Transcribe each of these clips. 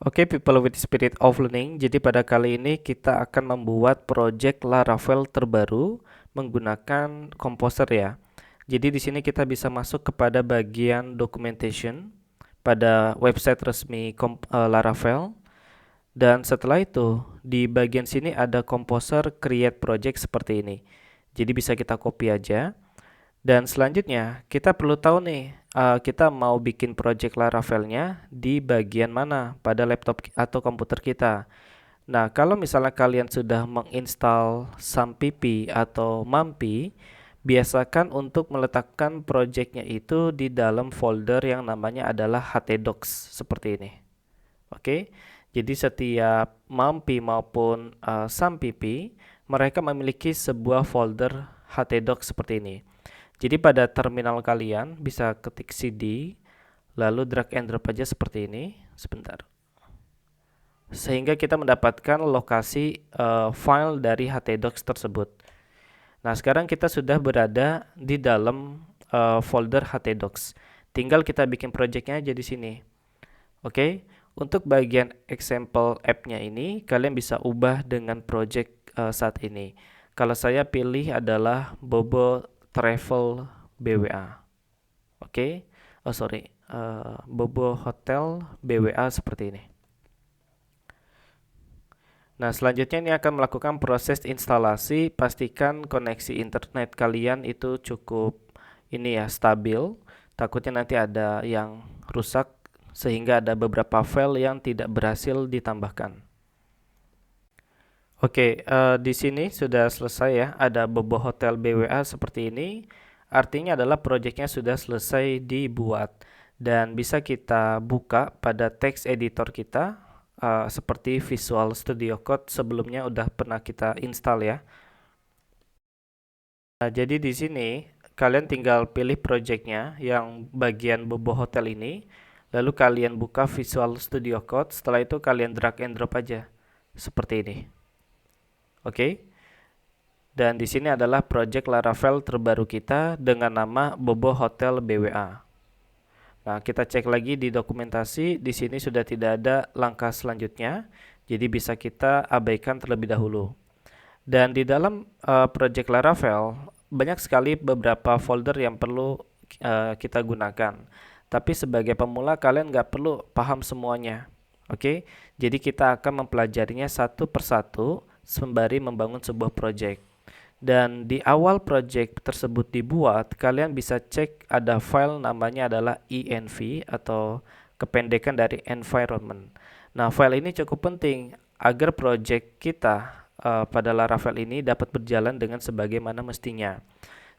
Oke, people with spirit of learning. Jadi pada kali ini kita akan membuat project Laravel terbaru menggunakan Composer ya. Jadi di sini kita bisa masuk kepada bagian documentation pada website resmi Laravel, dan setelah itu di bagian sini ada Composer create project seperti ini. Jadi bisa kita copy aja. Dan selanjutnya kita perlu tahu nih, kita mau bikin project Laravelnya di bagian mana pada laptop atau komputer kita. Nah, kalau misalnya kalian sudah menginstal SAMPP atau MAMPI, biasakan untuk meletakkan projectnya itu di dalam folder yang namanya adalah htdocs seperti ini. Oke, jadi setiap MAMPI maupun SAMPP mereka memiliki sebuah folder htdocs seperti ini. Jadi pada terminal kalian bisa ketik cd, lalu drag and drop aja seperti ini, sebentar. Sehingga kita mendapatkan lokasi file dari htdocs tersebut. Nah, sekarang kita sudah berada di dalam folder htdocs. Tinggal kita bikin projectnya aja di sini. Oke, untuk bagian example app-nya ini, kalian bisa ubah dengan project saat ini. Kalau saya pilih adalah Bobo Travel BWA. Oke, oh sorry, Bobo Hotel BWA seperti ini. Nah, selanjutnya ini akan melakukan proses instalasi. Pastikan koneksi internet kalian itu cukup ini ya, stabil. Takutnya nanti ada yang rusak sehingga ada beberapa file yang tidak berhasil ditambahkan. Oke, di sini sudah selesai ya. Ada Bobo Hotel BWA seperti ini. Artinya adalah proyeknya sudah selesai dibuat dan bisa kita buka pada text editor kita, seperti Visual Studio Code sebelumnya udah pernah kita install ya. Nah, jadi di sini kalian tinggal pilih projectnya yang bagian Bobo Hotel ini, lalu kalian buka Visual Studio Code. Setelah itu kalian drag and drop aja seperti ini. Oke. Dan di sini adalah project Laravel terbaru kita dengan nama Bobo Hotel BWA. Nah, kita cek lagi di dokumentasi, di sini sudah tidak ada langkah selanjutnya, jadi bisa kita abaikan terlebih dahulu. Dan di dalam project Laravel, banyak sekali beberapa folder yang perlu kita gunakan. Tapi sebagai pemula, kalian nggak perlu paham semuanya. Oke, jadi kita akan mempelajarinya satu persatu sembari membangun sebuah project. Dan di awal project tersebut dibuat, kalian bisa cek ada file namanya adalah env atau kependekan dari environment. Nah, file ini cukup penting agar project kita pada Laravel ini dapat berjalan dengan sebagaimana mestinya.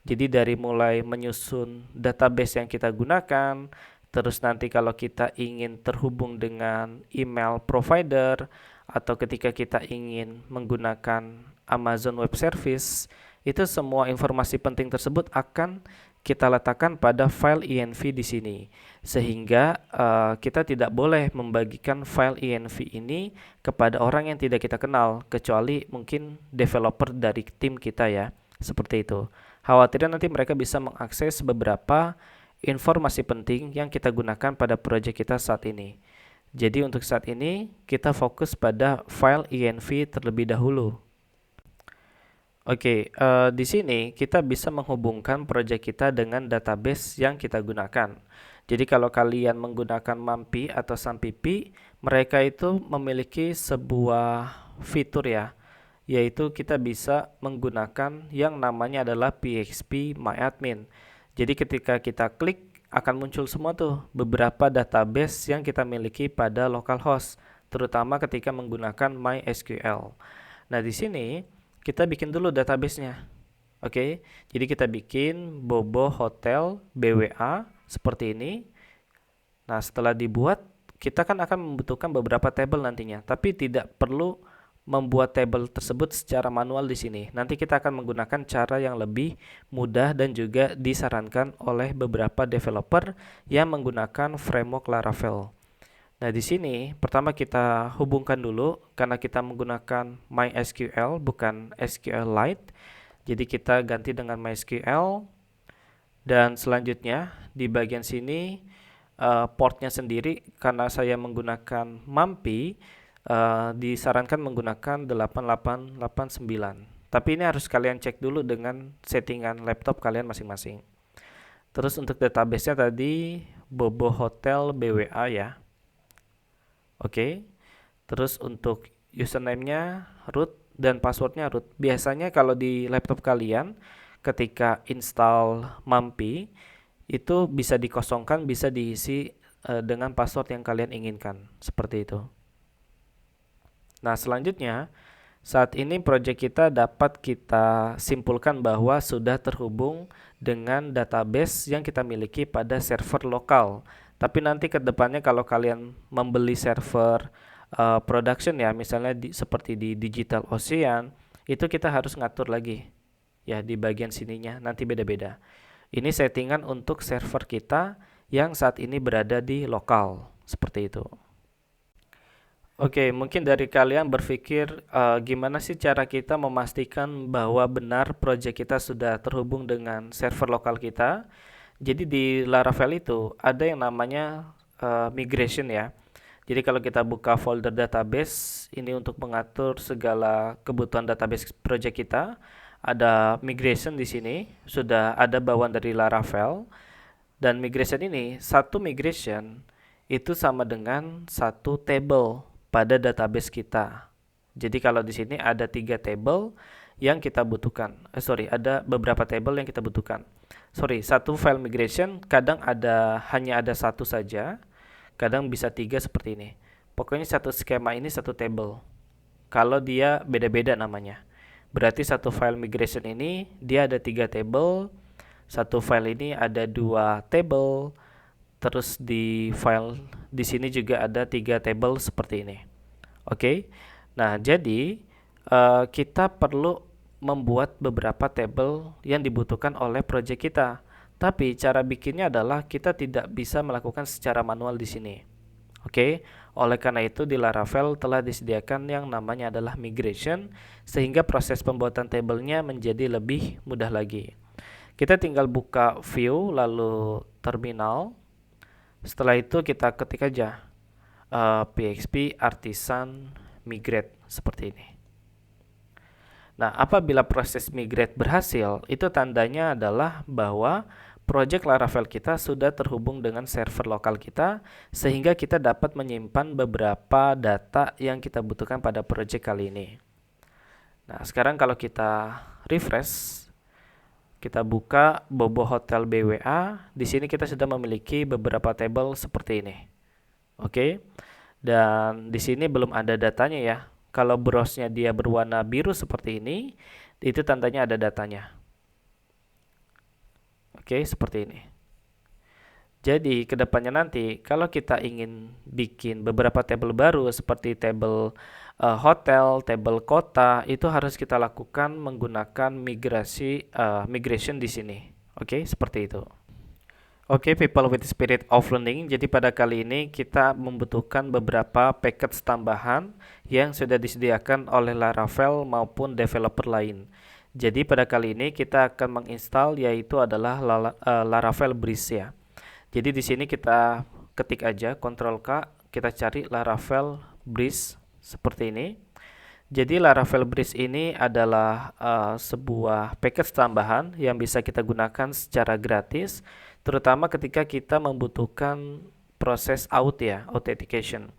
Jadi dari mulai menyusun database yang kita gunakan, terus nanti kalau kita ingin terhubung dengan email provider, atau ketika kita ingin menggunakan Amazon Web Service, itu semua informasi penting tersebut akan kita letakkan pada file env di sini, sehingga kita tidak boleh membagikan file env ini kepada orang yang tidak kita kenal, kecuali mungkin developer dari tim kita ya, seperti itu. Khawatirnya nanti mereka bisa mengakses beberapa informasi penting yang kita gunakan pada proyek kita saat ini. Jadi untuk saat ini kita fokus pada file env terlebih dahulu. Oke, di sini kita bisa menghubungkan proyek kita dengan database yang kita gunakan. Jadi kalau kalian menggunakan MAMPI atau SAMPP, mereka itu memiliki sebuah fitur ya, yaitu kita bisa menggunakan yang namanya adalah PHP MyAdmin. Jadi ketika kita klik akan muncul semua tuh beberapa database yang kita miliki pada localhost, terutama ketika menggunakan MySQL. Nah, di sini kita bikin dulu databasenya. Oke, jadi kita bikin Bobo Hotel BWA seperti ini. Nah, setelah dibuat, kita kan akan membutuhkan beberapa table nantinya, tapi tidak perlu membuat table tersebut secara manual di sini. Nanti kita akan menggunakan cara yang lebih mudah dan juga disarankan oleh beberapa developer yang menggunakan framework Laravel. Nah, di sini pertama kita hubungkan dulu karena kita menggunakan MySQL bukan SQLite. Jadi kita ganti dengan MySQL, dan selanjutnya di bagian sini portnya sendiri, karena saya menggunakan MAMPI, disarankan menggunakan 8889. Tapi ini harus kalian cek dulu dengan settingan laptop kalian masing-masing. Terus untuk database-nya tadi Bobo Hotel BWA ya. Oke. Terus untuk username-nya root dan passwordnya root. Biasanya kalau di laptop kalian ketika install MAMPI itu bisa dikosongkan, bisa diisi dengan password yang kalian inginkan, seperti itu. Nah, selanjutnya saat ini project kita dapat kita simpulkan bahwa sudah terhubung dengan database yang kita miliki pada server lokal. Tapi nanti ke depannya kalau kalian membeli server production ya, misalnya seperti di Digital Ocean, itu kita harus ngatur lagi ya di bagian sininya, nanti beda-beda. Ini settingan untuk server kita yang saat ini berada di lokal, seperti itu. Oke, mungkin dari kalian berpikir gimana sih cara kita memastikan bahwa benar project kita sudah terhubung dengan server lokal kita. Jadi di Laravel itu ada yang namanya migration ya. Jadi kalau kita buka folder database, ini untuk mengatur segala kebutuhan database project kita. Ada migration di sini, sudah ada bawaan dari Laravel. Dan migration ini, satu migration itu sama dengan satu table pada database kita. Jadi kalau di sini ada 3 table yang kita butuhkan. Ada beberapa table yang kita butuhkan. Satu file migration kadang hanya ada satu saja, kadang bisa 3 seperti ini. Pokoknya satu skema ini satu table. Kalau dia beda-beda namanya, berarti satu file migration ini dia ada 3 table. Satu file ini ada 2 table. Terus di file di sini juga ada 3 table seperti ini. Oke. Nah, jadi kita perlu membuat beberapa table yang dibutuhkan oleh project kita. Tapi cara bikinnya adalah kita tidak bisa melakukan secara manual di sini. Oke. Oleh karena itu di Laravel telah disediakan yang namanya adalah migration, sehingga proses pembuatan tabelnya menjadi lebih mudah lagi. Kita tinggal buka view lalu terminal. Setelah itu kita ketik aja PHP artisan migrate seperti ini. Nah, apabila proses migrate berhasil, itu tandanya adalah bahwa project Laravel kita sudah terhubung dengan server lokal kita, sehingga kita dapat menyimpan beberapa data yang kita butuhkan pada project kali ini. Nah, sekarang kalau kita refresh, kita buka Bobo Hotel BWA. Di sini kita sudah memiliki beberapa table seperti ini. Oke. Dan di sini belum ada datanya ya. Kalau browse-nya dia berwarna biru seperti ini, itu tandanya ada datanya. Oke, seperti ini. Jadi, kedepannya nanti kalau kita ingin bikin beberapa table baru seperti table hotel, table kota, itu harus kita lakukan menggunakan migration di sini. Oke, seperti itu. Oke, people with spirit of learning. Jadi pada kali ini kita membutuhkan beberapa package tambahan yang sudah disediakan oleh Laravel maupun developer lain. Jadi pada kali ini kita akan menginstal yaitu adalah Laravel Breeze ya. Jadi di sini kita ketik aja Ctrl K, kita cari Laravel Breeze seperti ini. Jadi Laravel Breeze ini adalah sebuah package tambahan yang bisa kita gunakan secara gratis, terutama ketika kita membutuhkan proses authentication.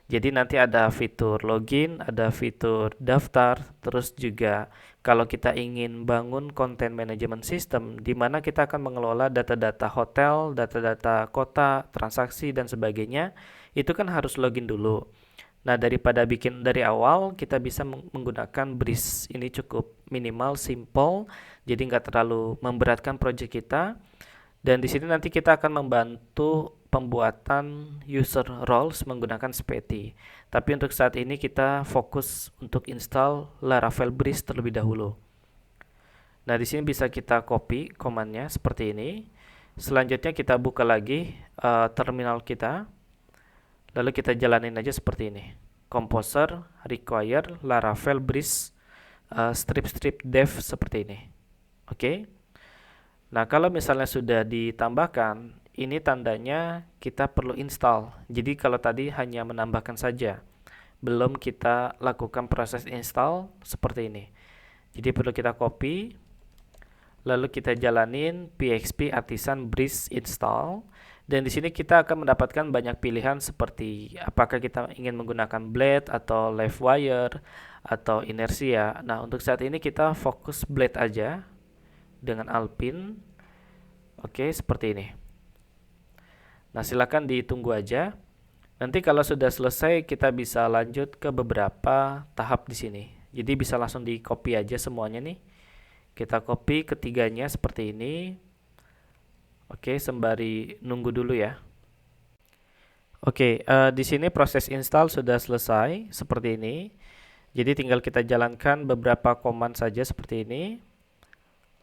Jadi nanti ada fitur login, ada fitur daftar, terus juga kalau kita ingin bangun content management system di mana kita akan mengelola data-data hotel, data-data kota, transaksi dan sebagainya, itu kan harus login dulu. Nah, daripada bikin dari awal, kita bisa menggunakan Breeze. Ini cukup minimal, simple, jadi nggak terlalu memberatkan project kita. Dan di sini nanti kita akan membantu pembuatan user roles menggunakan Speti. Tapi untuk saat ini kita fokus untuk install Laravel Breeze terlebih dahulu. Nah, di sini bisa kita copy command-nya seperti ini. Selanjutnya kita buka lagi terminal kita. Lalu kita jalanin aja seperti ini. Composer require Laravel Breeze strip dev seperti ini. Oke. Nah, kalau misalnya sudah ditambahkan, ini tandanya kita perlu install. Jadi kalau tadi hanya menambahkan saja, belum kita lakukan proses install seperti ini. Jadi perlu kita copy, lalu kita jalanin PXP Artisan Breeze install. Dan di sini kita akan mendapatkan banyak pilihan seperti apakah kita ingin menggunakan blade atau live wire atau inersia. Nah, untuk saat ini kita fokus blade aja dengan Alpine. Oke, seperti ini. Nah, silakan ditunggu aja. Nanti kalau sudah selesai kita bisa lanjut ke beberapa tahap di sini. Jadi bisa langsung di copy aja semuanya nih. Kita copy ketiganya seperti ini. Oke, sembari nunggu dulu ya. Oke, di sini proses install sudah selesai seperti ini. Jadi tinggal kita jalankan beberapa command saja seperti ini.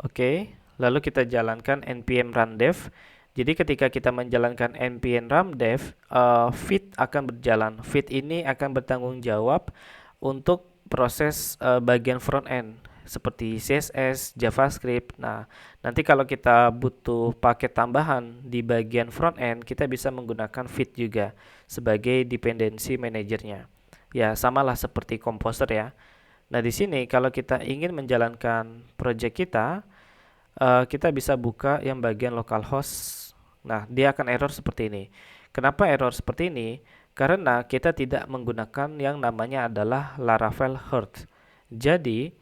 Oke, lalu kita jalankan npm run dev. Jadi ketika kita menjalankan npm run dev, feed akan berjalan. Feed ini akan bertanggung jawab untuk proses bagian front end seperti CSS, JavaScript. Nah, nanti kalau kita butuh paket tambahan di bagian front end, kita bisa menggunakan feed juga sebagai dependency manajernya. Ya, samalah seperti Composer ya. Nah, di sini kalau kita ingin menjalankan project kita bisa buka yang bagian localhost. Nah, dia akan error seperti ini. Kenapa error seperti ini? Karena kita tidak menggunakan yang namanya adalah Laravel Hearth. Jadi,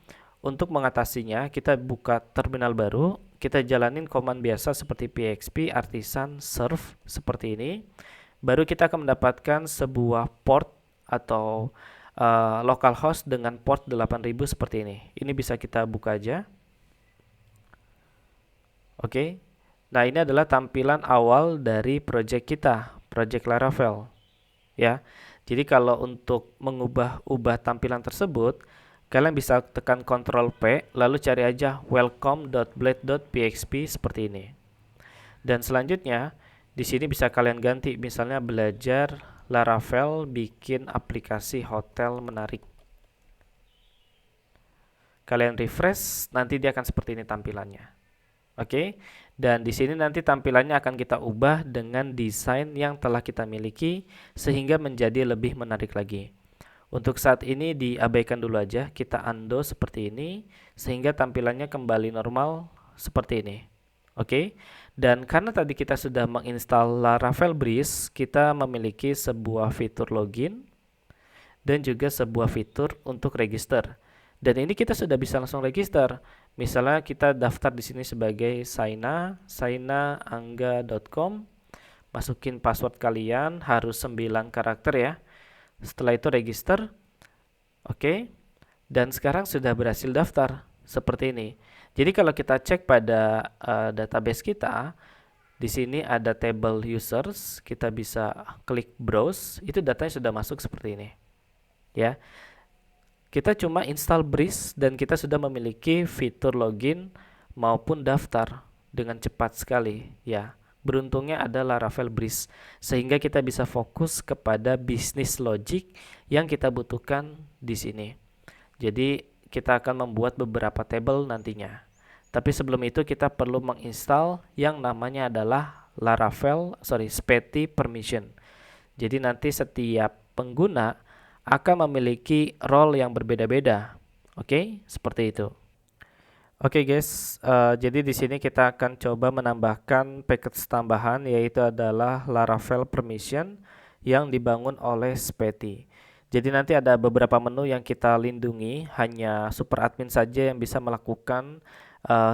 untuk mengatasinya, kita buka terminal baru, kita jalanin command biasa seperti PXP Artisan Serve seperti ini. Baru kita akan mendapatkan sebuah port atau localhost dengan port 8000 seperti ini. Ini bisa kita buka aja. Oke. Nah, ini adalah tampilan awal dari project kita, project Laravel. Ya. Jadi kalau untuk mengubah tampilan tersebut, kalian bisa tekan Ctrl P, lalu cari aja welcome.blade.php seperti ini. Dan selanjutnya, di sini bisa kalian ganti, misalnya belajar Laravel bikin aplikasi hotel menarik. Kalian refresh, nanti dia akan seperti ini tampilannya. Oke, dan di sini nanti tampilannya akan kita ubah dengan desain yang telah kita miliki sehingga menjadi lebih menarik lagi. Untuk saat ini diabaikan dulu aja, kita undo seperti ini sehingga tampilannya kembali normal seperti ini. Oke, dan karena tadi kita sudah menginstal Laravel Breeze, kita memiliki sebuah fitur login dan juga sebuah fitur untuk register. Dan ini kita sudah bisa langsung register. Misalnya kita daftar di sini sebagai sainaangga.com. Masukin password kalian harus 9 karakter ya. Setelah itu register. Oke. Dan sekarang sudah berhasil daftar seperti ini. Jadi kalau kita cek pada database kita, di sini ada table users, kita bisa klik browse, itu datanya sudah masuk seperti ini. Ya. Kita cuma install Breeze dan kita sudah memiliki fitur login maupun daftar dengan cepat sekali ya. Beruntungnya ada Laravel Breeze sehingga kita bisa fokus kepada bisnis logic yang kita butuhkan di sini. Jadi kita akan membuat beberapa table nantinya. Tapi sebelum itu kita perlu menginstal yang namanya adalah Speti Permission. Jadi nanti setiap pengguna akan memiliki role yang berbeda-beda. Oke, seperti itu. Oke guys, jadi di sini kita akan coba menambahkan package tambahan yaitu adalah Laravel Permission yang dibangun oleh Speti. Jadi nanti ada beberapa menu yang kita lindungi, hanya super admin saja yang bisa melakukan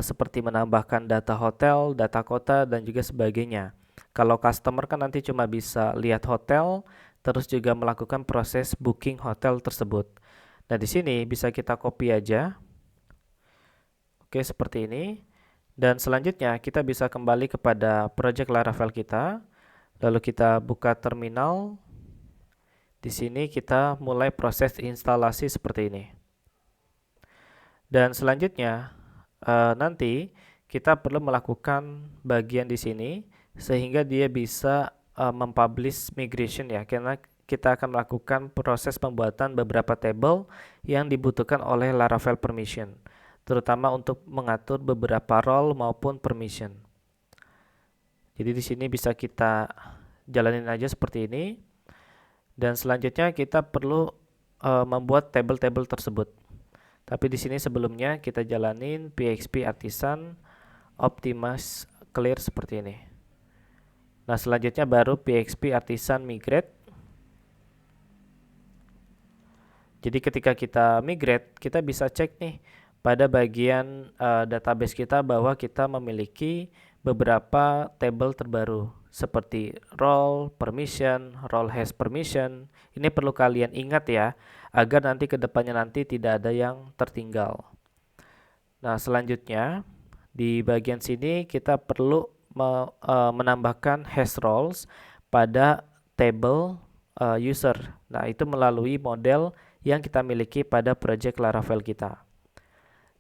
seperti menambahkan data hotel, data kota dan juga sebagainya. Kalau customer kan nanti cuma bisa lihat hotel, terus juga melakukan proses booking hotel tersebut. Nah, di sini bisa kita copy aja. Oke, seperti ini. Dan selanjutnya kita bisa kembali kepada project Laravel kita. Lalu kita buka terminal. Di sini kita mulai proses instalasi seperti ini. Dan selanjutnya nanti kita perlu melakukan bagian di sini sehingga dia bisa mempublish migration ya, karena kita akan melakukan proses pembuatan beberapa table yang dibutuhkan oleh Laravel Permission, terutama untuk mengatur beberapa role maupun permission. Jadi di sini bisa kita jalanin aja seperti ini. Dan selanjutnya kita perlu membuat table-table tersebut. Tapi di sini sebelumnya kita jalanin PHP Artisan Optimize Clear seperti ini. Nah, selanjutnya baru PHP Artisan Migrate. Jadi ketika kita migrate, kita bisa cek nih pada bagian database kita bahwa kita memiliki beberapa table terbaru seperti role, permission, role has permission. Ini perlu kalian ingat ya, agar nanti kedepannya nanti tidak ada yang tertinggal. Nah, selanjutnya di bagian sini kita perlu menambahkan hash roles pada table user. Nah, itu melalui model yang kita miliki pada project Laravel kita.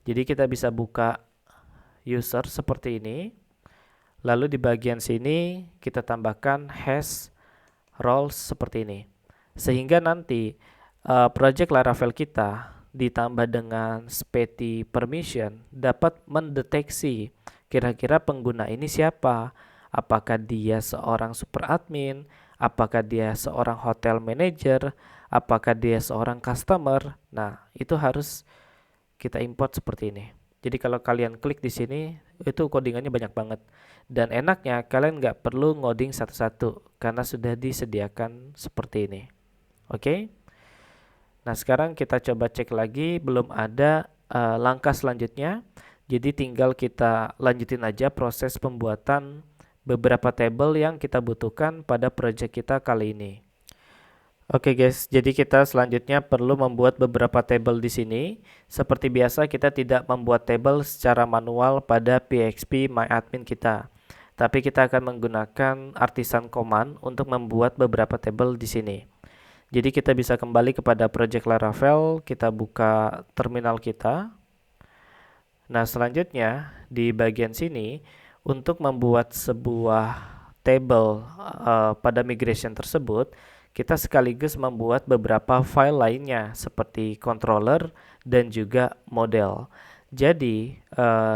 Jadi kita bisa buka user seperti ini. Lalu di bagian sini kita tambahkan hash roles seperti ini. Sehingga nanti project Laravel kita ditambah dengan speti permission dapat mendeteksi kira-kira pengguna ini siapa. Apakah dia seorang super admin, apakah dia seorang hotel manager, apakah dia seorang customer. Nah, itu harus kita import seperti ini. Jadi kalau kalian klik di sini, itu codingannya banyak banget. Dan enaknya kalian nggak perlu ngoding satu-satu karena sudah disediakan seperti ini. Oke? Nah, sekarang kita coba cek lagi, belum ada langkah selanjutnya. Jadi tinggal kita lanjutin aja proses pembuatan beberapa table yang kita butuhkan pada project kita kali ini. Oke guys, jadi kita selanjutnya perlu membuat beberapa table di sini. Seperti biasa kita tidak membuat table secara manual pada PHP MyAdmin kita. Tapi kita akan menggunakan artisan command untuk membuat beberapa table di sini. Jadi kita bisa kembali kepada project Laravel, kita buka terminal kita. Nah, selanjutnya di bagian sini untuk membuat sebuah table pada migration tersebut, kita sekaligus membuat beberapa file lainnya seperti controller dan juga model. Jadi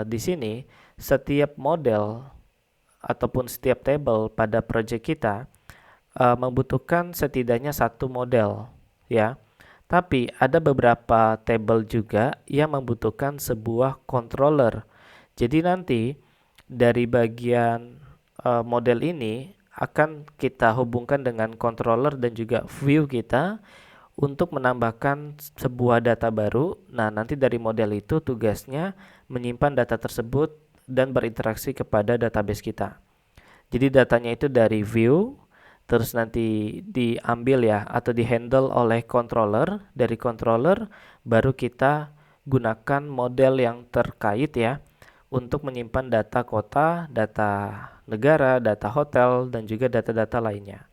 di sini setiap model ataupun setiap table pada project kita membutuhkan setidaknya satu model, ya. Tapi ada beberapa table juga yang membutuhkan sebuah controller. Jadi nanti dari bagian model ini akan kita hubungkan dengan controller dan juga view kita untuk menambahkan sebuah data baru. Nah, nanti dari model itu tugasnya menyimpan data tersebut dan berinteraksi kepada database kita. Jadi datanya itu dari view, terus nanti diambil ya atau dihandle oleh controller. Dari controller baru kita gunakan model yang terkait ya untuk menyimpan data kota, data negara, data hotel, dan juga data-data lainnya.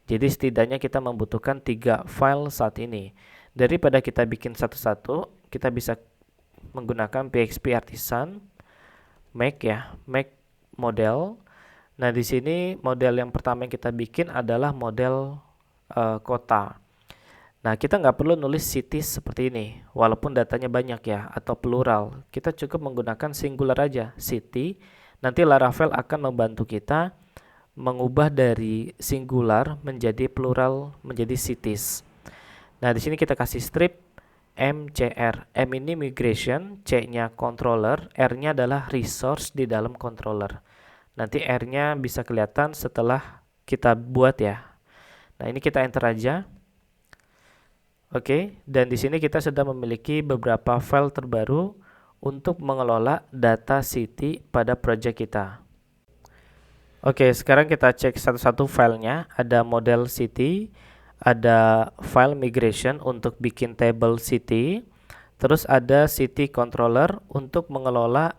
Jadi setidaknya kita membutuhkan 3 file saat ini. Daripada kita bikin satu-satu, kita bisa menggunakan PHP Artisan make ya, make model. Nah, di sini model yang pertama yang kita bikin adalah model kota. Nah, kita nggak perlu nulis cities seperti ini, walaupun datanya banyak ya, atau plural. Kita cukup menggunakan singular aja, city. Nanti Laravel akan membantu kita mengubah dari singular menjadi plural, menjadi cities. Nah, di sini kita kasih strip mcr. M ini migration, C-nya controller, R-nya adalah resource di dalam controller. Nanti R-nya bisa kelihatan setelah kita buat ya. Nah, ini kita enter aja. Oke, dan di sini kita sudah memiliki beberapa file terbaru untuk mengelola data city pada project kita. Oke, sekarang kita cek satu-satu filenya. Ada model city, ada file migration untuk bikin table city, terus ada city controller untuk mengelola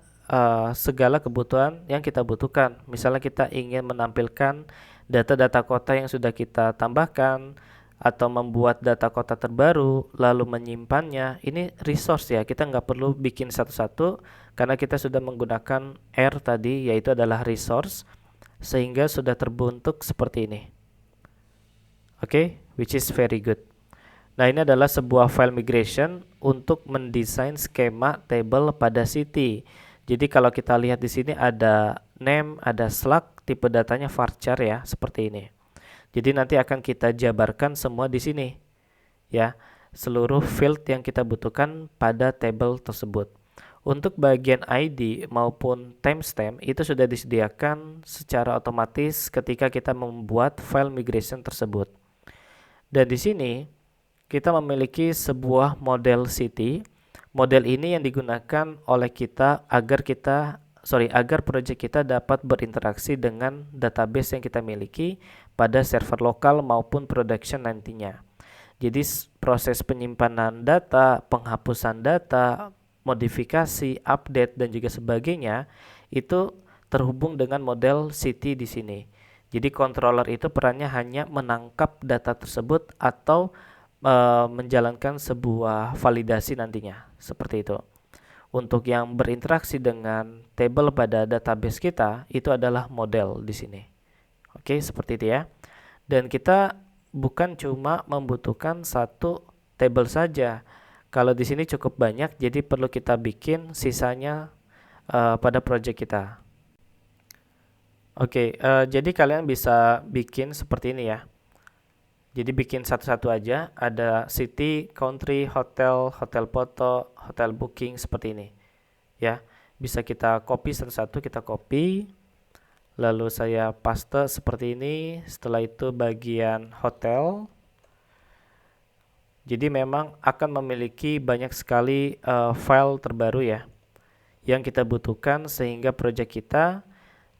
segala kebutuhan yang kita butuhkan. Misalnya kita ingin menampilkan data-data kota yang sudah kita tambahkan, atau membuat data kota terbaru lalu menyimpannya. Ini resource ya, kita nggak perlu bikin satu-satu karena kita sudah menggunakan R tadi, yaitu adalah resource, sehingga sudah terbentuk seperti ini. Oke, which is very good. Nah, ini adalah sebuah file migration untuk mendesain skema table pada city. Jadi kalau kita lihat di sini ada name, ada slug, tipe datanya varchar ya, seperti ini. Jadi nanti akan kita jabarkan semua di sini ya, seluruh field yang kita butuhkan pada table tersebut. Untuk bagian ID maupun timestamp itu sudah disediakan secara otomatis ketika kita membuat file migration tersebut. Dan di sini kita memiliki sebuah model city. Model ini yang digunakan oleh kita agar project kita dapat berinteraksi dengan database yang kita miliki pada server lokal maupun production nantinya. Jadi proses penyimpanan data, penghapusan data, modifikasi, update dan juga sebagainya itu terhubung dengan model city di sini. Jadi controller itu perannya hanya menangkap data tersebut atau menjalankan sebuah validasi nantinya, seperti itu. Untuk yang berinteraksi dengan table pada database kita itu adalah model di sini. Oke, seperti itu ya. Dan kita bukan cuma membutuhkan satu table saja. Kalau di sini cukup banyak, jadi perlu kita bikin sisanya pada project kita. Oke, jadi kalian bisa bikin seperti ini ya. Jadi bikin satu-satu aja, ada city, country, hotel, hotel foto, hotel booking seperti ini. Ya, bisa kita copy satu-satu, kita copy. Lalu saya paste seperti ini, setelah itu bagian hotel. Jadi memang akan memiliki banyak sekali file terbaru ya yang kita butuhkan sehingga project kita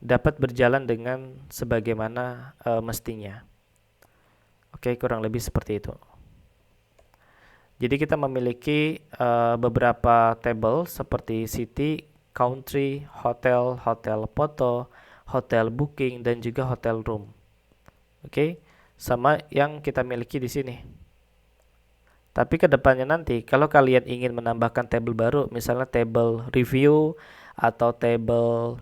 dapat berjalan dengan sebagaimana mestinya. Oke, kurang lebih seperti itu. Jadi kita memiliki beberapa table seperti city, country, hotel, hotel foto, hotel booking dan juga hotel room. Oke, sama yang kita miliki di sini. Tapi kedepannya nanti kalau kalian ingin menambahkan table baru, misalnya table review atau table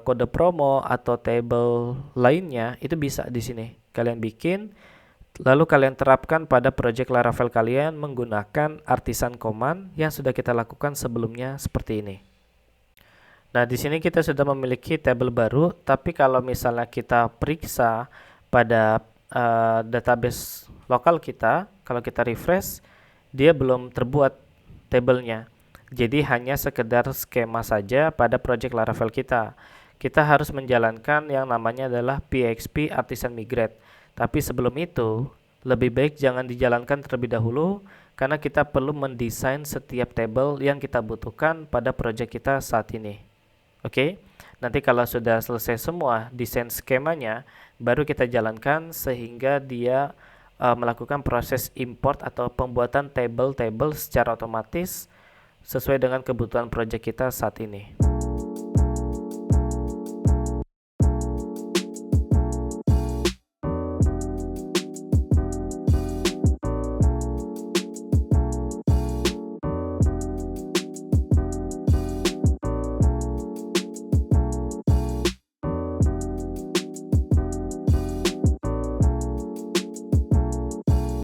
kode promo atau table lainnya, itu bisa di sini. Kalian bikin, lalu kalian terapkan pada project Laravel kalian menggunakan artisan command yang sudah kita lakukan sebelumnya seperti ini. Nah, di sini kita sudah memiliki table baru, tapi kalau misalnya kita periksa pada database lokal kita, kalau kita refresh, dia belum terbuat tabelnya. Jadi hanya sekedar skema saja pada project Laravel kita. Kita harus menjalankan yang namanya adalah PXP Artisan Migrate. Tapi sebelum itu, lebih baik jangan dijalankan terlebih dahulu karena kita perlu mendesain setiap table yang kita butuhkan pada project kita saat ini. Oke, nanti kalau sudah selesai semua desain skemanya, baru kita jalankan sehingga dia melakukan proses import atau pembuatan table-table secara otomatis sesuai dengan kebutuhan project kita saat ini.